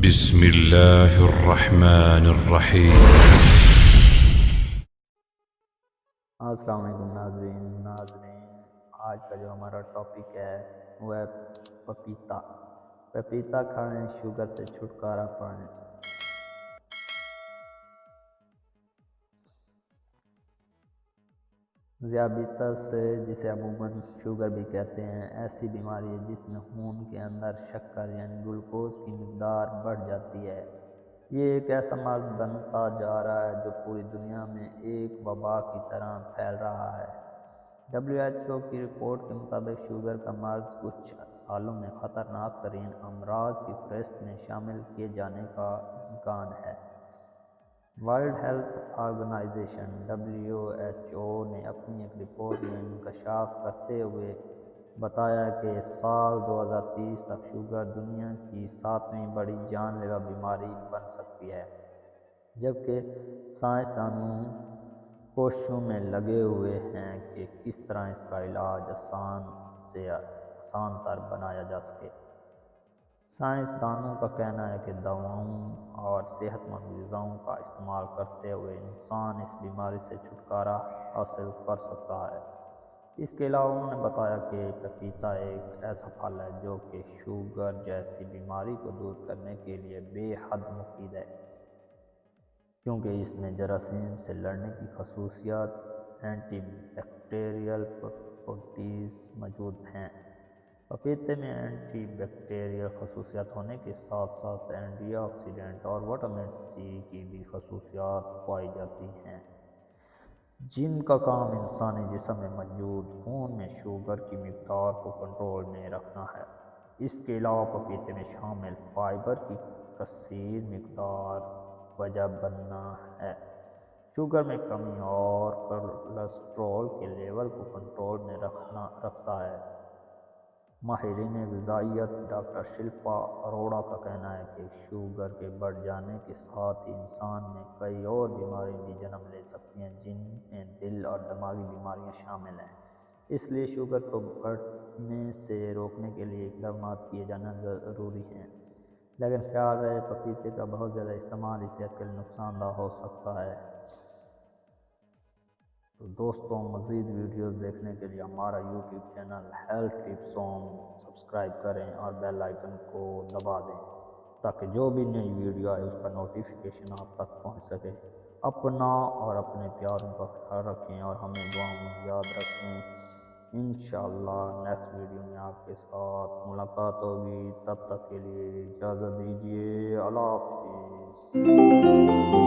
بسم اللہ الرحمن الرحیم۔ السلام علیکم ناظرین، آج کا جو ہمارا ٹاپک ہے وہ ہے پپیتا۔ پپیتا کھائیں، شوگر سے چھٹکارا پائیں۔ ذیابیطس، جسے عموماً شوگر بھی کہتے ہیں، ایسی بیماری ہے جس میں خون کے اندر شکر یعنی گلوکوز کی مقدار بڑھ جاتی ہے۔ یہ ایک ایسا مرض بنتا جا رہا ہے جو پوری دنیا میں ایک وبا کی طرح پھیل رہا ہے۔ WHO کی رپورٹ کے مطابق شوگر کا مرض کچھ سالوں میں خطرناک ترین امراض کی فہرست میں شامل کیے جانے کا امکان ہے۔ ورلڈ ہیلتھ آرگنائزیشن WHO نے اپنی ایک رپورٹ میں انکشاف کرتے ہوئے بتایا کہ سال 2030 تک شوگر دنیا کی 7ویں بڑی جان لیوا بیماری بن سکتی ہے، جبکہ سائنسدانوں کوششوں میں لگے ہوئے ہیں کہ کس طرح اس کا علاج آسان تر بنایا جا سکے۔ سائنسدانوں کا کہنا ہے کہ دواؤں اور صحت مند غذاؤں کا استعمال کرتے ہوئے انسان اس بیماری سے چھٹکارا حاصل کر سکتا ہے۔ اس کے علاوہ انہوں نے بتایا کہ پپیتا ایک ایسا پھل ہے جو کہ شوگر جیسی بیماری کو دور کرنے کے لیے بے حد مفید ہے، کیونکہ اس میں جراثیم سے لڑنے کی خصوصیات، اینٹی بیکٹیریل پراپرٹیز موجود ہیں۔ پپیتے میں اینٹی بیکٹیریل خصوصیات ہونے کے ساتھ ساتھ اینٹی آکسیڈنٹ اور وٹامن سی کی بھی خصوصیات پائی جاتی ہیں، جن کا کام انسانی جسم میں موجود خون میں شوگر کی مقدار کو کنٹرول میں رکھنا ہے۔ اس کے علاوہ پپیتے میں شامل فائبر کی کثیر مقدار وجہ بننا ہے شوگر میں کمی اور کولیسٹرول کے لیول کو کنٹرول میں رکھتا ہے۔ ماہرین غذائیت ڈاکٹر شلپا اروڑا کا کہنا ہے کہ شوگر کے بڑھ جانے کے ساتھ ہی انسان میں کئی اور بیماریاں بھی جنم لے سکتی ہیں، جن میں دل اور دماغی بیماریاں شامل ہیں۔ اس لیے شوگر کو بڑھنے سے روکنے کے لیے اقدامات کیے جانا ضروری ہیں، لیکن خیال رہے پپیتے کا بہت زیادہ استعمال اس صحت کے لیے نقصان دہ ہو سکتا ہے۔ تو دوستوں، مزید ویڈیوز دیکھنے کے لیے ہمارا YouTube channel health tips subscribe کریں اور بیل آئیکن کو دبا دیں تاکہ جو بھی نئی ویڈیو آئے اس کا نوٹیفیکیشن آپ تک پہنچ سکے۔ اپنا اور اپنے پیاروں کا خیال رکھیں اور ہمیں دعاؤں میں یاد رکھیں۔ انشاءاللہ نیکسٹ ویڈیو میں آپ کے ساتھ ملاقات ہوگی، تب تک کے لیے اجازت دیجیے۔ اللہ حافظ۔